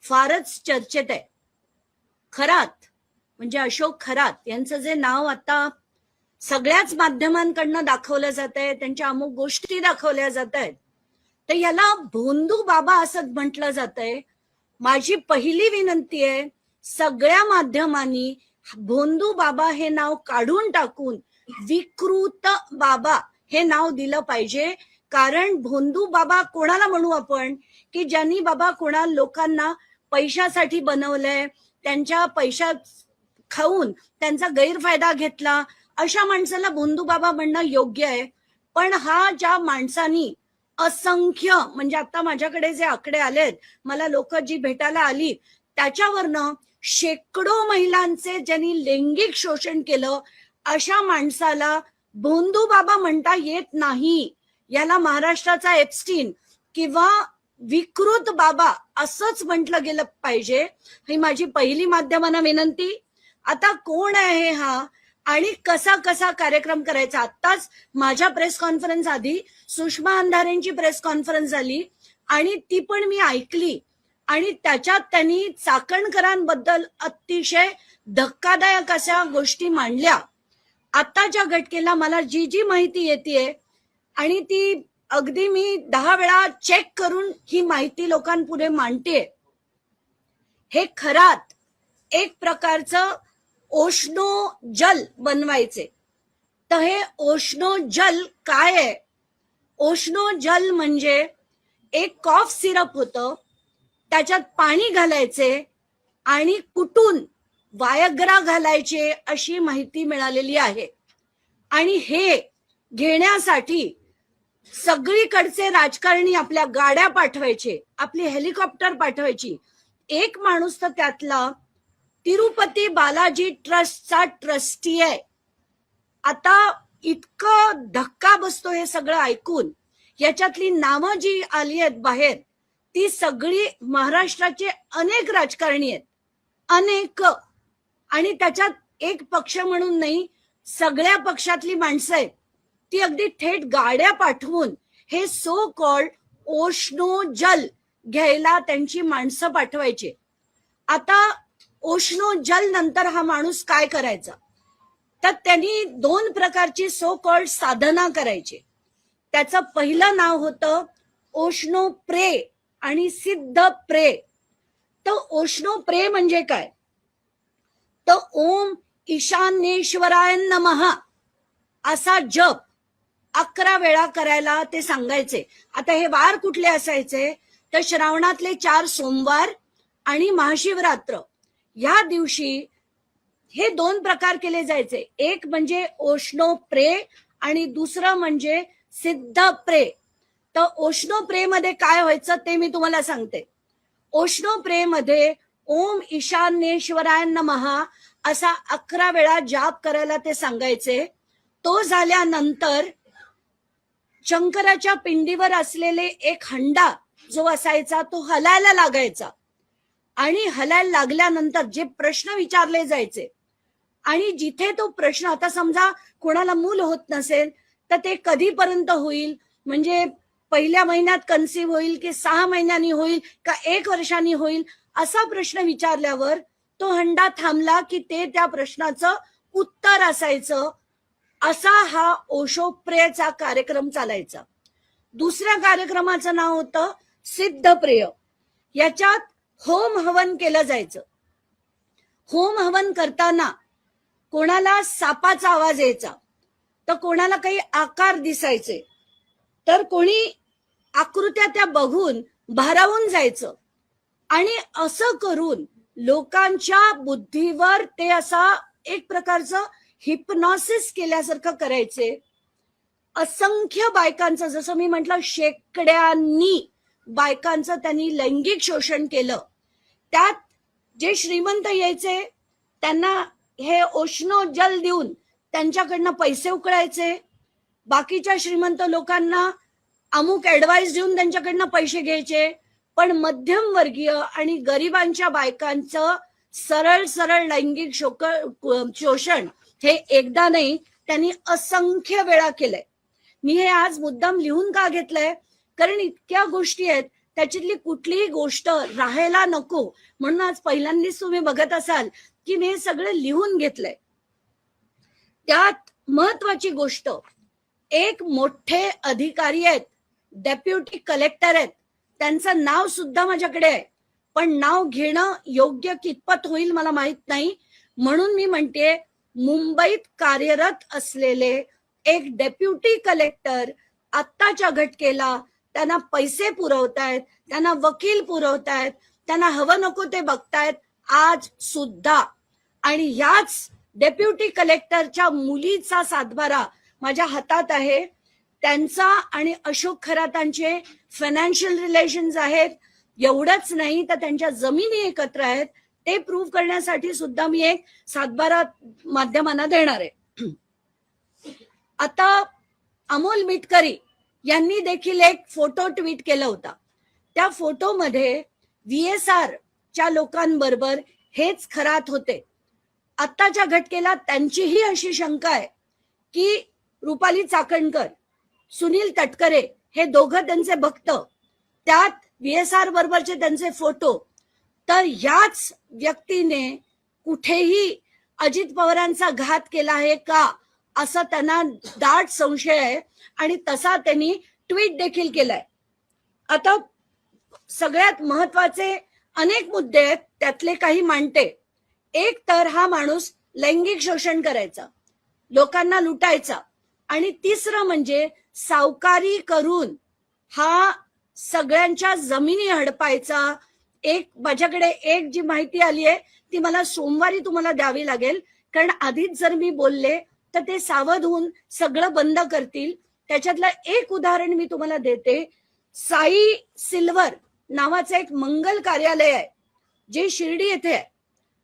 फारच चर्चेत आहे. खरात म्हणजे अशोक खरात यांचं जे नाव आता सगळ्याच माध्यमांकडनं दाखवलं जात आहे, त्यांच्या अमुक गोष्टी दाखवल्या जात आहेत, तर याला भोंदू बाबा असं म्हटलं जात आहे. माझी पहिली विनंती आहे, सगळ्या माध्यमांनी भोंदू बाबा हे नाव काढून टाकून विकृत बाबा हे नाव दिलं पाहिजे. कारण भोंदू बाबा कोणाला म्हणू आपण, की ज्यांनी बाबा कोणा लोकांना पैशासाठी बनवलंय, त्यांच्या पैशात खाऊन त्यांचा गैरफायदा घेतला, अशा माणसाला भोंदू बाबा म्हणणं योग्य आहे. पण हा ज्या माणसांनी असंख्य, म्हणजे आता माझ्याकडे जे आकडे आलेत, मला लोक जी भेटायला आली त्याच्यावरनं शेकडो महिलांचे ज्यांनी लैंगिक शोषण केलं, अशा माणसाला भोंदू बाबा म्हणता येत नाही. याला महाराष्ट्राचा एप्स्टीन किंवा विकृत बाबा असंच म्हटलं गेलं पाहिजे. ही माझी पहिली माध्यमांना विनंती. आता कोण आहे हा आणि कसा कसा कार्यक्रम करायचा? आत्ताच माझ्या प्रेस कॉन्फरन्स आधी सुषमा अंधारेंची प्रेस कॉन्फरन्स झाली आणि ती पण मी ऐकली आणि त्याच्यात त्यांनी चाकणकरांबद्दल अतिशय धक्कादायक अशा गोष्टी मांडल्या. आताच्या घटनेला मला जी जी माहिती येते आणि ती अगदी मी 10 वेळा चेक करून ही माहिती लोकांपुढे मांडते. हे खरात एक प्रकारचं ओशनो जल बनवायचे. तर हे ओशनो जल काय आहे? ओशनो जल म्हणजे एक कॉफ सिरप होतं, त्याच्यात पाणी घालायचे आणि कुटून वायग्रा घालायचे अशी माहिती मिळालेली आहे. आणि हे घेण्यासाठी सगळीकडचे राजकारणी आपल्या गाड्या पाठवायचे, आपली हेलिकॉप्टर पाठवायची. एक माणूस तर त्यातला तिरुपती बालाजी ट्रस्टचा ट्रस्टी आहे. आता इतकं धक्का बसतो हे सगळं ऐकून. याच्यातली नावं जी आली आहेत बाहेर, ती सगळी महाराष्ट्राचे अनेक राजकारणी आहेत, अनेक. आणि त्याच्यात एक पक्ष म्हणून नाही, सगळ्या पक्षातली माणसं आहेत. ती अगदी थेट गाड्या पाठवून हे सो कॉल्ड ओशनो जल घ्यायला त्यांची माणसं पाठवायची. आता ओशनो जल नंतर हा माणूस काय करायचा? तर त्यांनी 2 प्रकारची सो कॉल्ड साधना करायची. त्याचं पहिलं नाव होतं ओशनो प्रे आणि सिद्ध प्रे. तर ओशनो प्रे म्हणजे काय? तर ओम ईशान्येश्वराय नमः असा जप 11 वेळा करायला ते सांगायचे. आता हे वार कुठले असायचे? तर श्रावणातले 4 सोमवार आणि महाशिवरात्र या दिवशी हे 2 प्रकार केले जायचे. एक म्हणजे ओशनो प्रे आणि दुसरं म्हणजे सिद्ध प्रे. तर ओशनो प्रे मध्ये काय व्हायचं ते मी तुम्हाला सांगते. ओशनो प्रे मध्ये ओम ईशान्येश्वराय नमः असा 11 वेळा जाप करायला ते सांगायचे. तो झाल्यानंतर शंकराच्या पिंडीवर असलेले एक हंडा जो असायचा तो हलायला लागायचा. आणि हलायला लागल्यानंतर जे प्रश्न विचारले जायचे आणि जिथे तो प्रश्न, आता समजा कोणाला मूल होत नसेल तर ते कधीपर्यंत होईल, म्हणजे पहिल्या महिन्यात कन्सीव्ह होईल की 6 महिन्यांनी होईल का 1 वर्षांनी होईल, असा प्रश्न विचारल्यावर तो हंडा थांबला की ते त्या प्रश्नाचं उत्तर असायचं. असा हा ओशो प्रेचा कार्यक्रम चालायचा. दुसऱ्या कार्यक्रमाचं नाव होतं सिद्ध प्रेय. याच्यात होम हवन केलं जायचं. होम हवन करताना कोणाला सापाचा आवाज यायचा, तर कोणाला काही आकार दिसायचे, तर कोणी आकृत्या त्या बघून भारावून जायचं. आणि असं करून लोकांच्या बुद्धीवर ते असा एक प्रकारचं हिप्नॉसिस केल्यासारखं करायचे. असंख्य बायकांचं, जसं मी म्हटलं शेकड्यांनी बायकांचं त्यांनी लैंगिक शोषण केलं. त्यात जे श्रीमंत यायचे त्यांना हे ओशनो जल देऊन त्यांच्याकडनं पैसे उकळायचे. बाकीच्या श्रीमंत लोकांना अमुक ऍडवाइस देऊन त्यांच्याकडनं पैसे घ्यायचे. पण मध्यमवर्गीय आणि गरिबांच्या बायकांचं सरळ सरळ लैंगिक शोषण हे एकदा नाही, त्यांनी असंख्य वेळा केलंय. मी हे आज मुद्दाम लिहून का घेतलंय? कारण इतक्या गोष्टी आहेत त्याच्यातली कुठलीही गोष्ट राहायला नको म्हणून आज पहिल्यांदाच तुम्ही बघत असाल की मी हे सगळं लिहून घेतलंय. त्यात महत्वाची गोष्ट, एक मोठे अधिकारी आहेत, डेप्युटी कलेक्टर आहेत, त्यांचं नाव सुद्धा माझ्याकडे आहे, पण नाव घेणं योग्य कितपत होईल मला माहित नाही. म्हणून मी म्हणते, मुंबईत कार्यरत असलेले एक डेप्युटी कलेक्टर आत्ताच्या घटकेला त्यांना पैसे पुरवतायत, त्यांना वकील पुरवतायत, त्यांना हवं नको ते बघतायत आज सुद्धा. आणि याच डेप्युटी कलेक्टरच्या मुलीचा सातबारा माझ्या हातात आहे. त्यांचा आणि अशोक खरातांचे फायनान्शियल रिलेशन्स आहेत. एवढंच नाही तर त्यांच्या जमिनी एकत्र आहेत. ते प्रूव्ह करण्यासाठी सुद्धा मी एक सातबारा माध्यमांना देणार आहे. आता अमोल मिटकरी यांनी देखील एक फोटो ट्विट केला होता. त्या फोटोमध्ये VSR च्या लोकांबरोबर हेच खरात होते. आत्ताच्या घटकेला त्यांचीही अशी शंका आहे की रुपाली चाकणकर, सुनील तटकरे हे दोघं त्यांचे भक्त, त्यात VSR बरोबरचे त्यांचे फोटो. तर याच व्यक्तीने कुठेही अजित पवारांचा घात केला आहे का असं त्यांना दाट संशय आहे आणि तसा त्यांनी ट्विट देखील केलाय. आता सगळ्यात महत्वाचे अनेक मुद्दे आहेत, त्यातले काही मांडते. एक तर हा माणूस लैंगिक शोषण करायचा, लोकांना लुटायचा, आणि तिसरं म्हणजे सावकारी करून हा सगळ्यांच्या जमिनी हडपायचा. माझ्याकडे एक जी माहिती आली आहे ती मला सोमवारी तुम्हाला द्यावी लागेल, कारण आधीच जर मी बोलले तर ते सावध होऊन सगळं बंद करतील. त्याच्यातलं एक उदाहरण मी तुम्हाला देते. साई सिल्वर नावाचं एक मंगल कार्यालय आहे जे शिर्डी येथे आहे,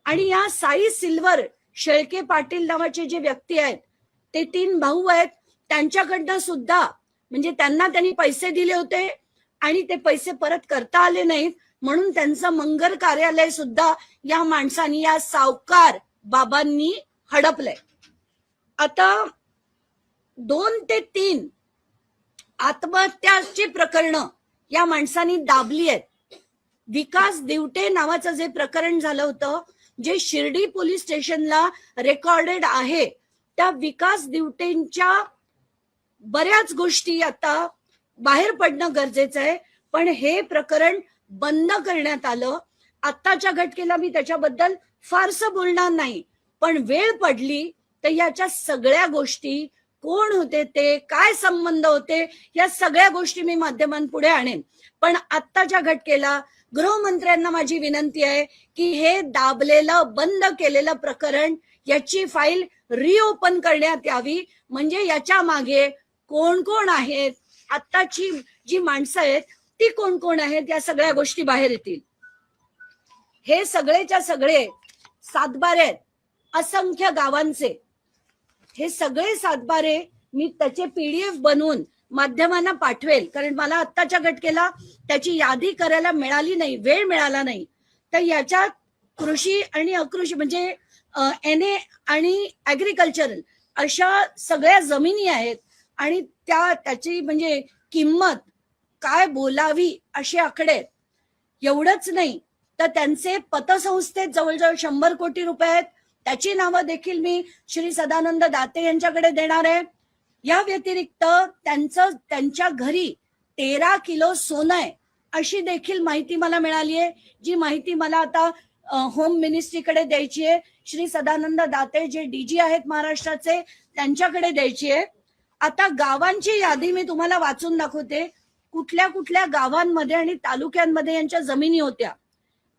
आणि या साई सिल्वर शेळके पाटील नावाचे जे व्यक्ती आहेत ते 3 भाऊ आहेत. त्यांच्याकडनं सुद्धा म्हणजे त्यांनी पैसे दिले होते आणि ते पैसे परत करता आले नाहीत, म्हणून त्यांचं मंगल कार्यालय सुद्धा या माणसांनी, या सावकार बाबांनी हडपलंय. आता 2 ते 3 आत्महत्याची प्रकरण या माणसांनी दाबली आहेत. विकास दिवटे नावाचं जे प्रकरण झालं होतं, जे शिर्डी पोलीस स्टेशनला रेकॉर्डेड आहे, त्या विकास दिवटेंच्या बऱ्याच गोष्टी आता बाहेर पडणं गरजेचं आहे. पण हे प्रकरण बंद करण्यात आलं. आत्ताच्या घटकेला मी त्याच्याबद्दल फारसं बोलणार नाही, पण वेळ पडली तर याच्या सगळ्या गोष्टी, कोण होते ते, काय संबंध होते, या सगळ्या गोष्टी मी माध्यमांपुढे आणेन. पण आत्ताच्या घटकेला गृहमंत्र्यांना माझी विनंती आहे की हे दाबलेलं, बंद केलेलं प्रकरण, याची फाईल रिओपन करण्यात यावी. म्हणजे याच्या मागे कोण कोण आहेत, आत्ताची जी माणसं आहेत ती कोण कोण आहेत, या सगळ्या गोष्टी बाहेर येतील. हे सगळेच्या सगळे सातबारे आहेत असंख्य गावांचे. हे सगळे सातबारे मी त्याचे PDF बनवून माध्यमांना पाठवेल, कारण मला आत्ताच्या घटकेला त्याची यादी करायला मिळाली नाही, वेळ मिळाला नाही. तर याच्यात कृषी आणि अकृषी म्हणजे NA आणि ऍग्रिकल्चरल अशा सगळ्या जमिनी आहेत, आणि त्याची म्हणजे किंमत काय बोलावी असे आकडे आहेत. एवढंच नाही तर त्यांचे पतसंस्थेत जवळजवळ 100 कोटी रुपये आहेत. त्याची नावं देखील मी श्री सदानंद दाते यांच्याकडे देणार आहे. या व्यतिरिक्त त्यांच्या घरी 13 किलो सोनं आहे अशी देखील माहिती मला मिळाली आहे, जी माहिती मला आता होम मिनिस्ट्रीकडे द्यायची आहे. श्री सदानंद दाते जे DG आहेत महाराष्ट्राचे, त्यांच्याकडे द्यायची आहे. आता गावांची यादी मी तुम्हाला वाचून दाखवते, कुठल्या कुठल्या गावांमध्ये आणि तालुक्यांमध्ये यांच्या जमिनी होत्या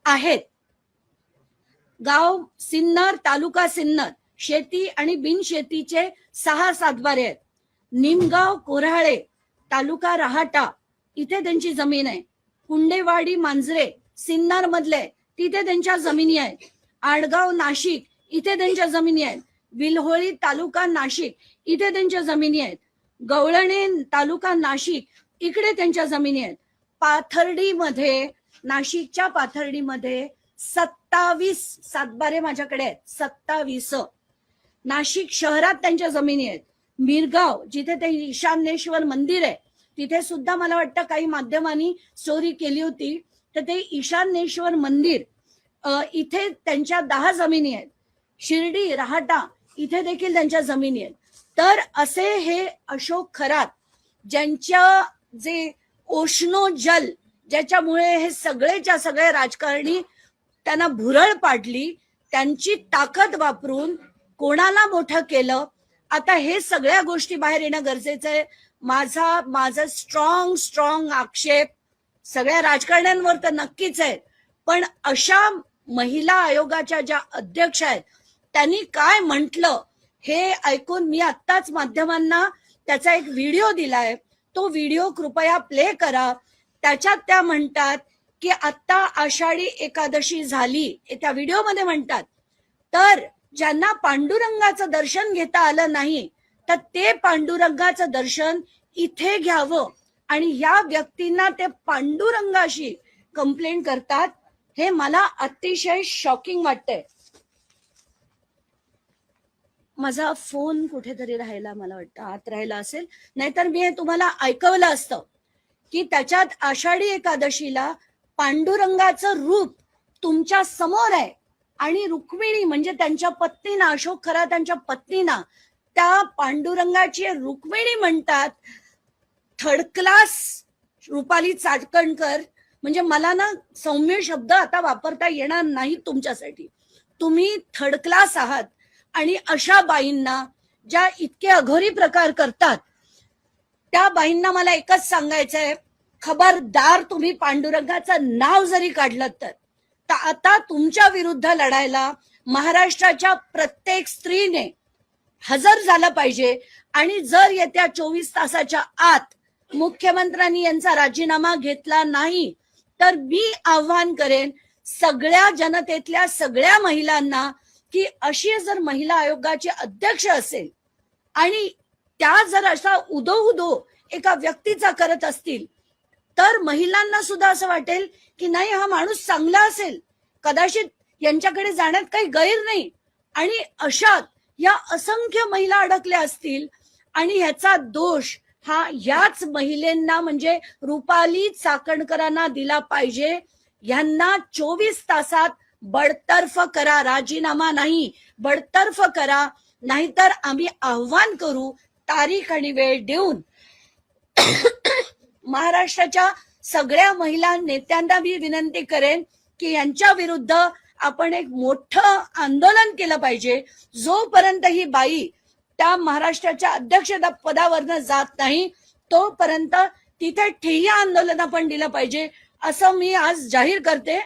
आहेत. गाव सिन्नर, तालुका सिन्नर, शेती आणि बिनशेतीचे 6 सातबारे आहेत. निमगाव कोऱ्हाळे, तालुका रहाटा, इथे त्यांची जमीन आहे. कुंडेवाडी मांजरे सिन्नर मधले, तिथे त्यांच्या जमिनी आहेत. आडगाव नाशिक, इथे त्यांच्या जमिनी आहेत. विल्होळी तालुका नाशिक, इथे त्यांच्या जमिनी आहेत. गवळणे तालुका नाशिक, इकडे त्यांच्या जमिनी आहेत. पाथर्डीमध्ये, नाशिकच्या पाथर्डीमध्ये 27 सातबारे माझ्याकडे आहेत, 27. नाशिक शहरात त्यांच्या जमिनी आहेत. मिरगाव, जिथे ते ईशान्येश्वर मंदिर आहे, तिथे सुद्धा मला वाटतं काही माध्यमांनी स्टोरी केली होती. तर ते ईशान्येश्वर मंदिर इथे त्यांच्या 10 जमिनी आहेत. शिर्डी, राहाटा इथे देखील त्यांच्या जमिनी आहेत. तर असे हे अशोक खरात, ज्यांच्या जे ओशनो जल, ज्याच्यामुळे हे सगळेच्या सगळे राजकारणी त्यांना भुरळ पाडली, त्यांची ताकद वापरून कोणाला मोठं केलं. आता हे सगळ्या गोष्टी बाहेर येणं गरजेचं आहे. माझा स्ट्रॉंग आक्षेप सगळ्या राजकारण्यांवर तर नक्कीच आहे, पण अशा महिला आयोगाच्या ज्या अध्यक्ष आहेत त्यांनी काय म्हटलं हे ऐकून मी आत्ताच माध्यमांना त्याचा एक व्हिडिओ दिलाय. तो व्हिडिओ कृपया प्ले करा. त्याच्यात त्या म्हणतात की आता आषाढी एकादशी झाली, त्या व्हिडिओमध्ये म्हणतात, तर ज्यांना पांडुरंगाचं दर्शन घेता आलं नाही तर ते पांडुरंगाचं दर्शन इथे घ्यावं. आणि ह्या व्यक्तींना ते पांडुरंगाशी कंप्लेंट करतात. हे मला अतिशय शॉकिंग वाटतंय. माझा फोन कुठेतरी राहिला, मला वाटतं आत राहिला असेल, नाहीतर मी हे तुम्हाला ऐकवलं असतं की त्याच्यात आषाढी एकादशीला पांडुरंगाचं रूप तुमच्या समोर आहे आणि रुक्मिणी म्हणजे त्यांच्या पत्नीना, अशोक खरात त्यांच्या पत्नीना त्या पांडुरंगाची रुक्मिणी म्हणतात. थर्ड क्लास रुपाली चाकणकर, म्हणजे मला ना सौम्य शब्द आता वापरता येणार नाही तुमच्यासाठी. तुम्ही थर्ड क्लास आहात. आणि अशा बाईंना ज्या इतके अघोरी प्रकार करतात त्या बाईंना मला एकच सांगायचंय, खबरदार तुम्ही पांडुरंगाचं नाव जरी काढलं तर आता तुमच्या विरुद्ध लढायला महाराष्ट्राच्या प्रत्येक स्त्रीने हजर झालं पाहिजे. आणि जर येत्या 24 तासाच्या आत मुख्यमंत्र्यांनी यांचा राजीनामा घेतला नाही तर मी आव्हान करेन सगळ्या जनतेतल्या सगळ्या महिलांना की अशी जर महिला आयोगाचे अध्यक्ष असेल आणि त्या जर असा उदो एका व्यक्तीचा करत असतील तर महिलांना सुद्धा असं वाटेल की नाही, हा माणूस चांगला असेल, कदाचित यांच्याकडे जाण्यात काही गैर नाही. आणि अशात या असंख्य महिला अडकल्या असतील आणि ह्याचा दोष हा याच महिलांना म्हणजे रुपाली चाकणकरांना दिला पाहिजे. यांना 24 तासात बडतर्फ करा, राजीनामा नाही बडतर्फ करा, नाहीतर आम्ही आव्हान करू तारीख आणि वेळ देऊन. महाराष्ट्राच्या सगळ्या महिला नेत्यांना मी विनंती करेन की यांच्या विरुद्ध आपण एक मोठं आंदोलन केलं पाहिजे. जोपर्यंत ही बाई त्या महाराष्ट्राच्या अध्यक्षता पदावरनं जात नाही तोपर्यंत तिथे ठिय्या आंदोलन आपण दिलं पाहिजे असं मी आज जाहीर करते.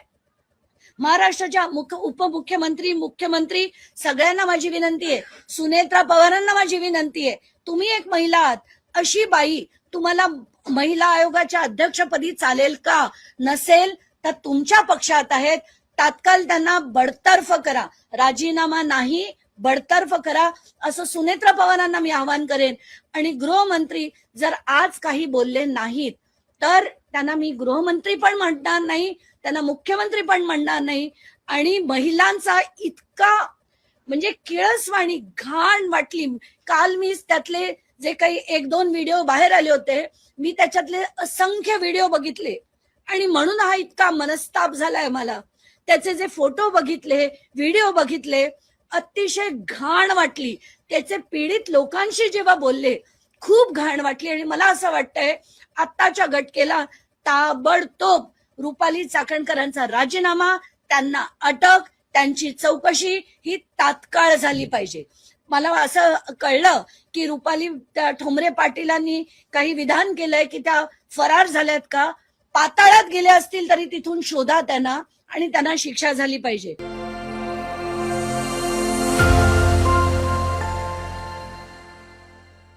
महाराष्ट्राच्या उपमुख्यमंत्री, मुख्यमंत्री सगळ्यांना माझी विनंती आहे, सुनेत्रा पवारांना माझी विनंती आहे, तुम्ही एक महिला आहात, अशी बाई तुम्हाला महिला आयोगाच्या अध्यक्षपदी चालेल का? नसेल तर तुमच्या पक्षात आहेत, तात्काळ त्यांना बडतर्फ करा, राजीनामा नाही बडतर्फ करा असं सुनेत्रा पवारांना मी आवाहन करेन. आणि गृहमंत्री जर आज काही बोलले नाहीत तर त्यांना मी गृहमंत्री पण म्हणणार नाही, त्यांना मुख्यमंत्री पण म्हणणार नाही. आणि महिलांचा इतका म्हणजे किळसवाणी घाण वाटली. काल मी त्यातले जे काही 1-2 व्हिडिओ बाहेर आले होते, मी त्याच्यातले असंख्य व्हिडिओ बघितले आणि म्हणून हा इतका मनस्ताप झालाय मला. त्याचे जे फोटो बघितले, व्हिडिओ बघितले, अतिशय घाण वाटली. त्याचे पीडित लोकांशी जेव्हा बोलले खूप घाण वाटली. आणि मला असं वाटतंय आत्ताच्या घटकेला ताबडतोब रुपाली चाकणकरांचा राजीनामा, त्यांना अटक, त्यांची चौकशी ही तात्काळ झाली पाहिजे. मला असं कळलं की रुपाली ठोंबरे पाटीलांनी काही विधान केलंय की त्या फरार झाल्यात का, पाताळात गेल्या असतील तरी तिथून शोधा त्यांना आणि त्यांना शिक्षा झाली पाहिजे.